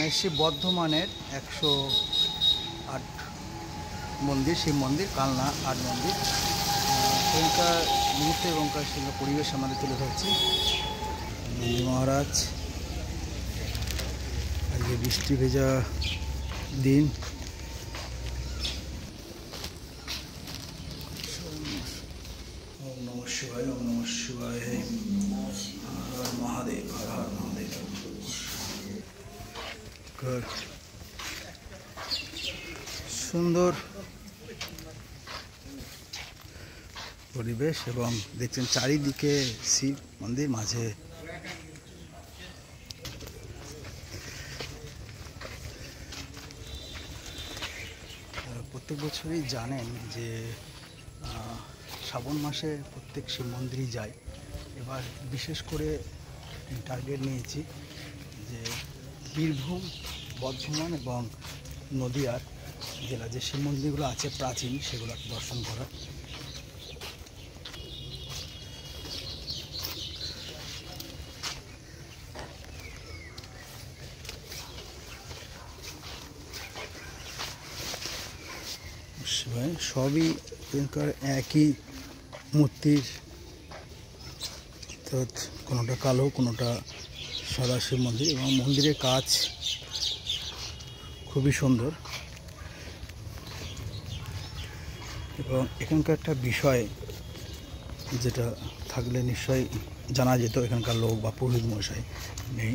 এসেছি বর্ধমানের 108 মন্দির, শিব মন্দির, কালনা 8 মন্দির। সেখানকার মুহূর্তে এখনকার সেখানকার পরিবেশ আমাদের তুলে ধরছি। নন্দী মহারাজ, আজকে বৃষ্টি ভেজা দিন। ওম নমঃ শিবায়, ওম নমঃ শিবায়, হর হর মহাদেব, হর হর মহাদেব। সুন্দর পরিবেশ এবং দেখছেন চারিদিকে শিব মন্দির, মাঝে প্রত্যেক বছরই জানেন যে শ্রাবণ মাসে প্রত্যেক শিব মন্দিরই যায়। এবার বিশেষ করে টার্গেট নিয়েছি যে বীরভূম, বর্ধমান এবং নদিয়ার জেলা যে শিব মন্দিরগুলো আছে প্রাচীন, সেগুলো দর্শন করা। সবই এখানকার একই মূর্তির, অর্থাৎ কোনোটা কালো, কোনোটা সাদা শিব মন্দির, এবং মন্দিরের কাজ খুবই সুন্দর। এবং এখানকার একটা বিষয় যেটা থাকলে নিশ্চয়ই জানা যেত, এখানকার লোক বা পুরোহিত মশাই নেই।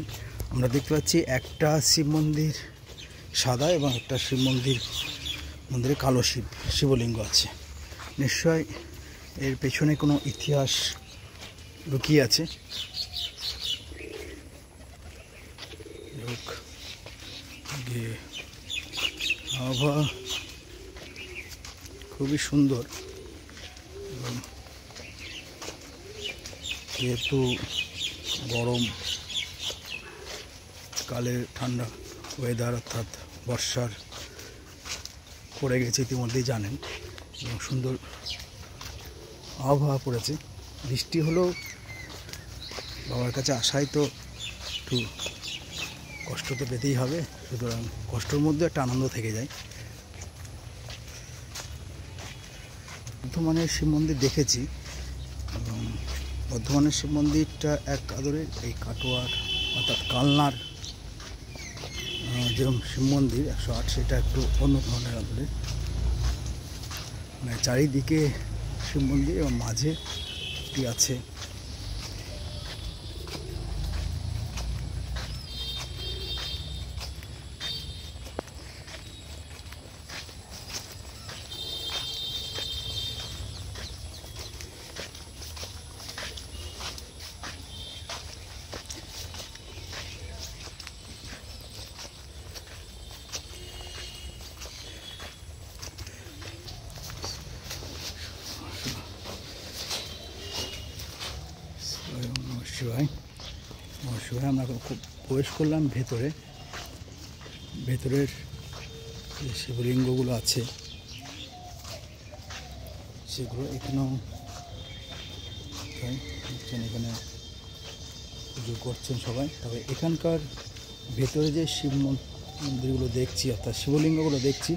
আমরা দেখতে পাচ্ছি একটা শিব মন্দির সাদা এবং একটা শিব মন্দিরে কালো শিবলিঙ্গ আছে। নিশ্চয় এর পেছনে কোনো ইতিহাস লুকিয়ে আছে। আবহাওয়া খুবই সুন্দর এবং যেহেতু গরম কালের ঠান্ডা ওয়েদার, অর্থাৎ বর্ষার পড়ে গেছে ইতিমধ্যেই জানেন, এবং সুন্দর আবহাওয়া পড়েছে। বৃষ্টি হলেও বাবার কাছে আসাই তো একটু কষ্ট তো পেতেই হবে, সুতরাং কষ্টের মধ্যে একটা আনন্দ থেকে যায়। বর্ধমানের শিব মন্দির দেখেছি এবং বর্ধমানের শিব মন্দিরটা এক আদরের, এই কাটোয়ার অর্থাৎ কালনার যেরকম শিব মন্দির 108, সেটা একটু অন্য ধরনের আদরের। মানে চারিদিকে শিব মন্দির এবং মাঝে একটি আছে শিবায়। আমরা খুব প্রবেশ করলাম ভেতরের যে শিবলিঙ্গগুলো আছে সেগুলো এখানেও এখানে পুজো করছেন সবাই। তবে এখানকার ভেতরে যে শিব মন্দিরগুলো দেখছি, অর্থাৎ শিবলিঙ্গগুলো দেখছি,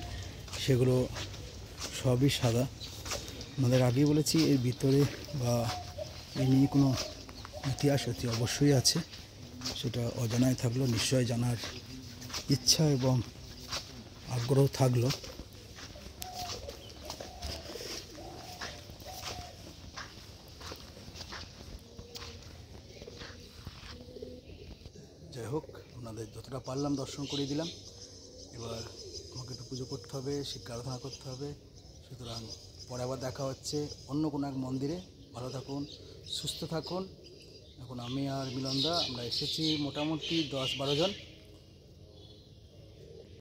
সেগুলো সবই সাদা। আমাদের আগেই বলেছি এর ভিতরে বা এ নিয়ে কোনো ইতিহাস অবশ্যই আছে, সেটা অজানাই থাকলো। নিশ্চয় জানার ইচ্ছা এবং আগ্রহ থাকলো। যাই হোক, আপনাদের যতটা পারলাম দর্শন করিয়ে দিলাম। এবার আমাকে একটু পুজো করতে হবে, শিবকে আরাধনা করতে হবে। সুতরাং পরে আবার দেখা হচ্ছে অন্য কোনো এক মন্দিরে। ভালো থাকুন, সুস্থ থাকুন। এখন আমি আর মিলনদা আমরা এসেছি মোটামুটি 10-12 জন।